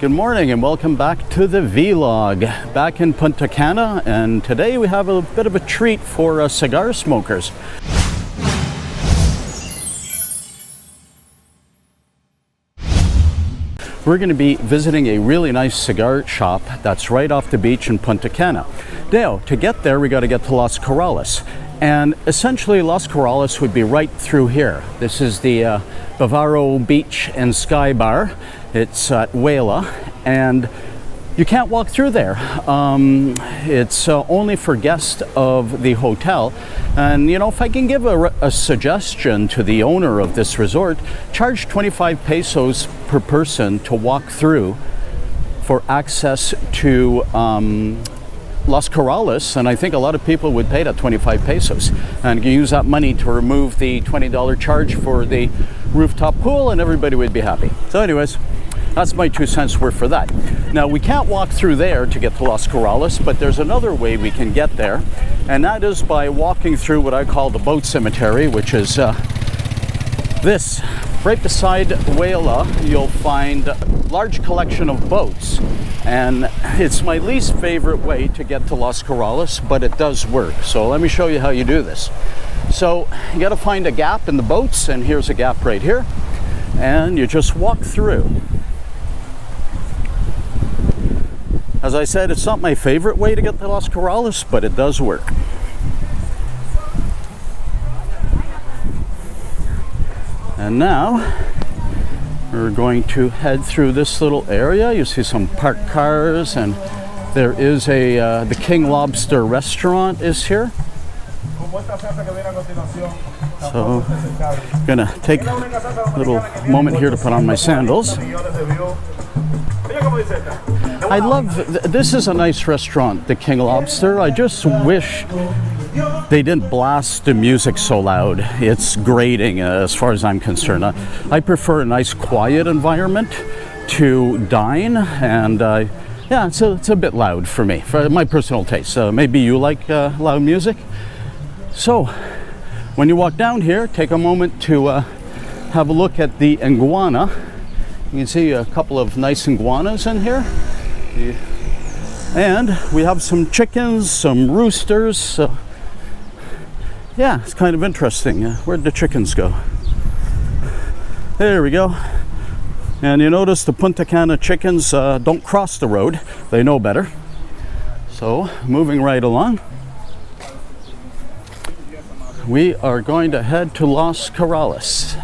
Good morning and welcome back to the vlog. Back in Punta Cana, and today we have a bit of a treat for cigar smokers. We're going to be visiting a really nice cigar shop that's right off the beach in Punta Cana. Now, to get there, we got to get to Las Corrales. And essentially, Las Corrales would be right through here. This is the Bavaro Beach and Sky Bar. It's at Wela, and you can't walk through there. It's only for guests of the hotel. And you know, if I can give a suggestion to the owner of this resort, charge 25 pesos per person to walk through for access to Las Corrales, and I think a lot of people would pay that 25 pesos and use that money to remove the $20 charge for the rooftop pool, and everybody would be happy. So anyways, that's my 2 cents worth for that. Now, we can't walk through there to get to Las Corrales, but there's another way we can get there, and that is by walking through what I call the boat cemetery, which is this. Right beside Wela, you'll find a large collection of boats, and it's my least favorite way to get to Las Corrales, but it does work. So let me show you how you do this. So you got to find a gap in the boats, and here's a gap right here, and you just walk through. As I said, it's not my favorite way to get to Las Corrales, but it does work. And now we're going to head through this little area. You see some parked cars, and there is the King Lobster restaurant is here. So I'm gonna take a little moment here to put on my sandals. I love, this is a nice restaurant, the King Lobster. I just wish they didn't blast the music so loud. It's grating as far as I'm concerned. I prefer a nice quiet environment to dine, and yeah, it's a bit loud for me, for my personal taste. Maybe you like loud music. So when you walk down here, take a moment to have a look at the iguana. You can see a couple of nice iguanas in here. And we have some chickens, some roosters. Yeah, it's kind of interesting. Where'd the chickens go? There we go. And you notice the Punta Cana chickens don't cross the road. They know better. So, moving right along, we are going to head to Las Corrales.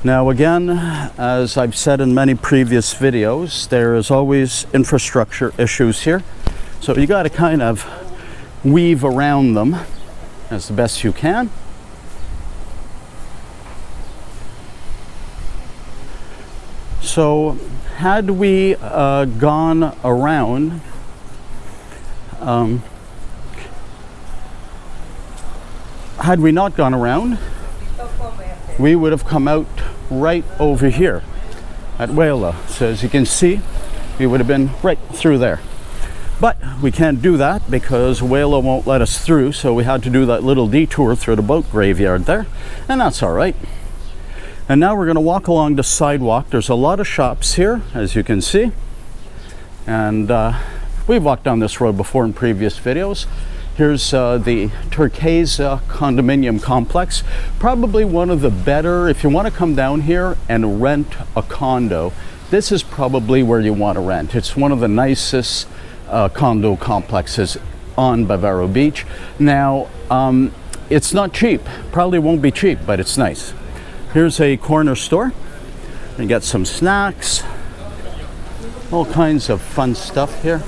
Now again, as I've said in many previous videos, there is always infrastructure issues here. So you got to kind of weave around them as the best you can. So had we gone around, had we not gone around, we would have come out right over here at Wela. So as you can see, we would have been right through there. But we can't do that because Wela won't let us through, so we had to do that little detour through the boat graveyard there, and that's all right. And now we're going to walk along the sidewalk. There's a lot of shops here, as you can see, and we've walked down this road before in previous videos. Here's the Turquoise condominium complex. Probably one of the better, if you want to come down here and rent a condo, this is probably where you want to rent. It's one of the nicest condo complexes on Bavaro Beach. Now, it's not cheap. Probably won't be cheap, but it's nice. Here's a corner store. You get some snacks, all kinds of fun stuff here.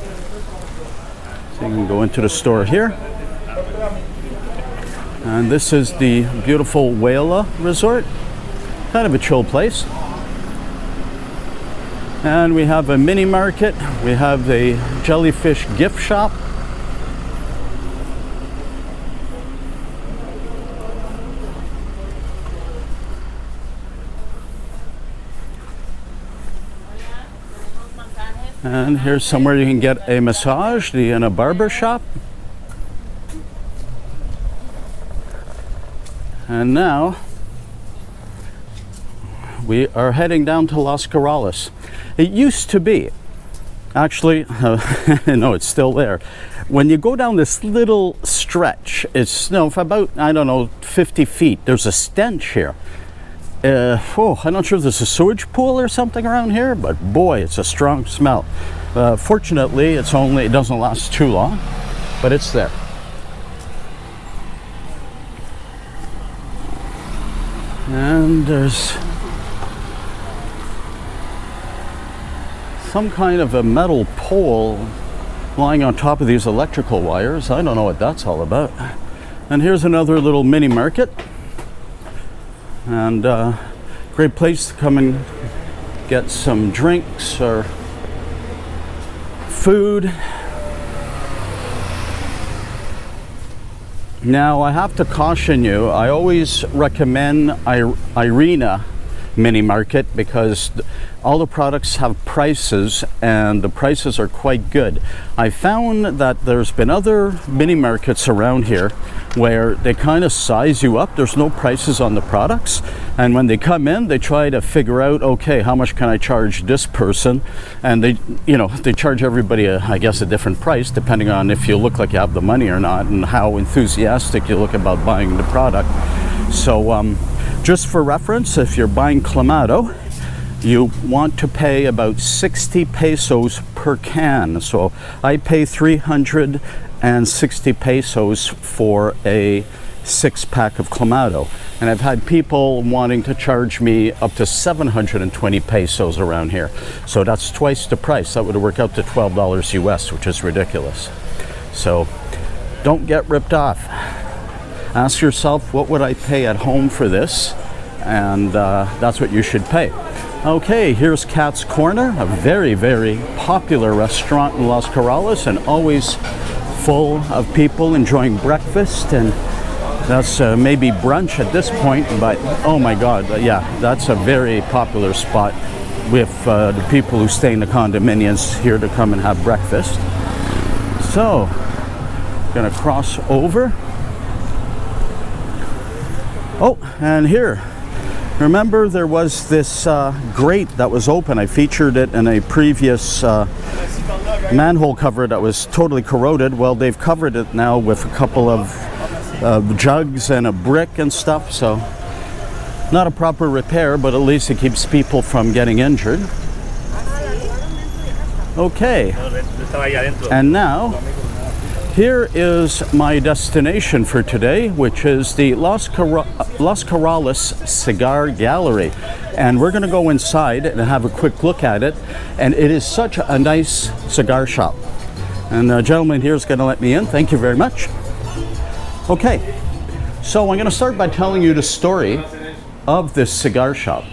So you can go into the store here. And this is the beautiful Wela Resort. Kind of a chill place. And we have a mini market. We have the jellyfish gift shop. And here's somewhere you can get a massage, in a barber shop. And now we are heading down to Las Corrales. It used to be, actually, no, it's still there. When you go down this little stretch, it's for about, I don't know, 50 feet, there's a stench here. I'm not sure if there's a sewage pool or something around here, but boy, it's a strong smell. Fortunately, it doesn't last too long, but it's there. And there's some kind of a metal pole lying on top of these electrical wires. I don't know what that's all about. And here's another little mini market. And great place to come and get some drinks or food. Now I have to caution you, I always recommend Irina mini market because all the products have prices and the prices are quite good. I found that there's been other mini markets around here where they kind of size you up. There's no prices on the products, and when they come in they try to figure out, okay, how much can I charge this person, and they charge everybody I guess a different price depending on if you look like you have the money or not and how enthusiastic you look about buying the product. So just for reference, if you're buying Clamato, you want to pay about 60 pesos per can. So I pay 360 pesos for a 6-pack of Clamato. And I've had people wanting to charge me up to 720 pesos around here. So that's twice the price. That would work out to $12 US, which is ridiculous. So don't get ripped off. Ask yourself, what would I pay at home for this? And that's what you should pay. Okay, here's Cat's Corner, a very, very popular restaurant in Las Corrales and always full of people enjoying breakfast, and that's maybe brunch at this point, but oh my God, yeah, that's a very popular spot with the people who stay in the condominiums here to come and have breakfast. So, gonna cross over. Oh, and here, remember there was this grate that was open. I featured it in a previous manhole cover that was totally corroded. Well, they've covered it now with a couple of jugs and a brick and stuff, so not a proper repair, but at least it keeps people from getting injured. Okay, and now here is my destination for today, which is the Las Corrales Cigar Gallery. And we're going to go inside and have a quick look at it. And it is such a nice cigar shop. And the gentleman here is going to let me in. Thank you very much. Okay, so I'm going to start by telling you the story of this cigar shop.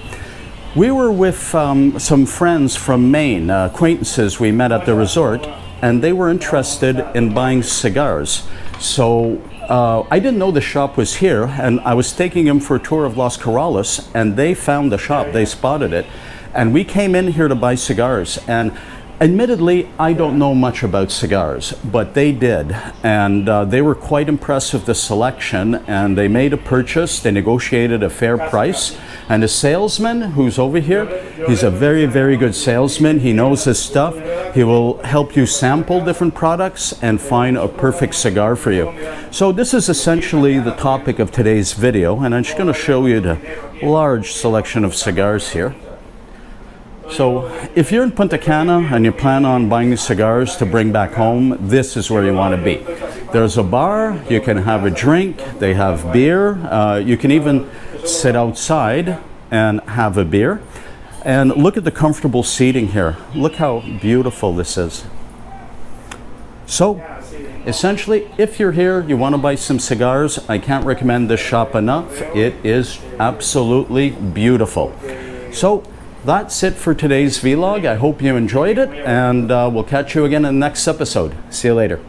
We were with some friends from Maine, acquaintances we met at the resort, and they were interested in buying cigars. So I didn't know the shop was here, and I was taking them for a tour of Las Corrales, and they found the shop, they spotted it, and we came in here to buy cigars. And admittedly, I don't know much about cigars, but they did, and they were quite impressed with the selection, and they made a purchase. They negotiated a fair price, and the salesman who's over here, he's a very, very good salesman. He knows his stuff. He will help you sample different products and find a perfect cigar for you. So this is essentially the topic of today's video, and I'm just going to show you the large selection of cigars here. So if you're in Punta Cana and you plan on buying cigars to bring back home, this is where you want to be. There's a bar, you can have a drink, they have beer, you can even sit outside and have a beer. And look at the comfortable seating here. Look how beautiful this is. So essentially, if you're here, you want to buy some cigars, I can't recommend this shop enough. It is absolutely beautiful. So that's it for today's vlog. I hope you enjoyed it, and we'll catch you again in the next episode. See you later.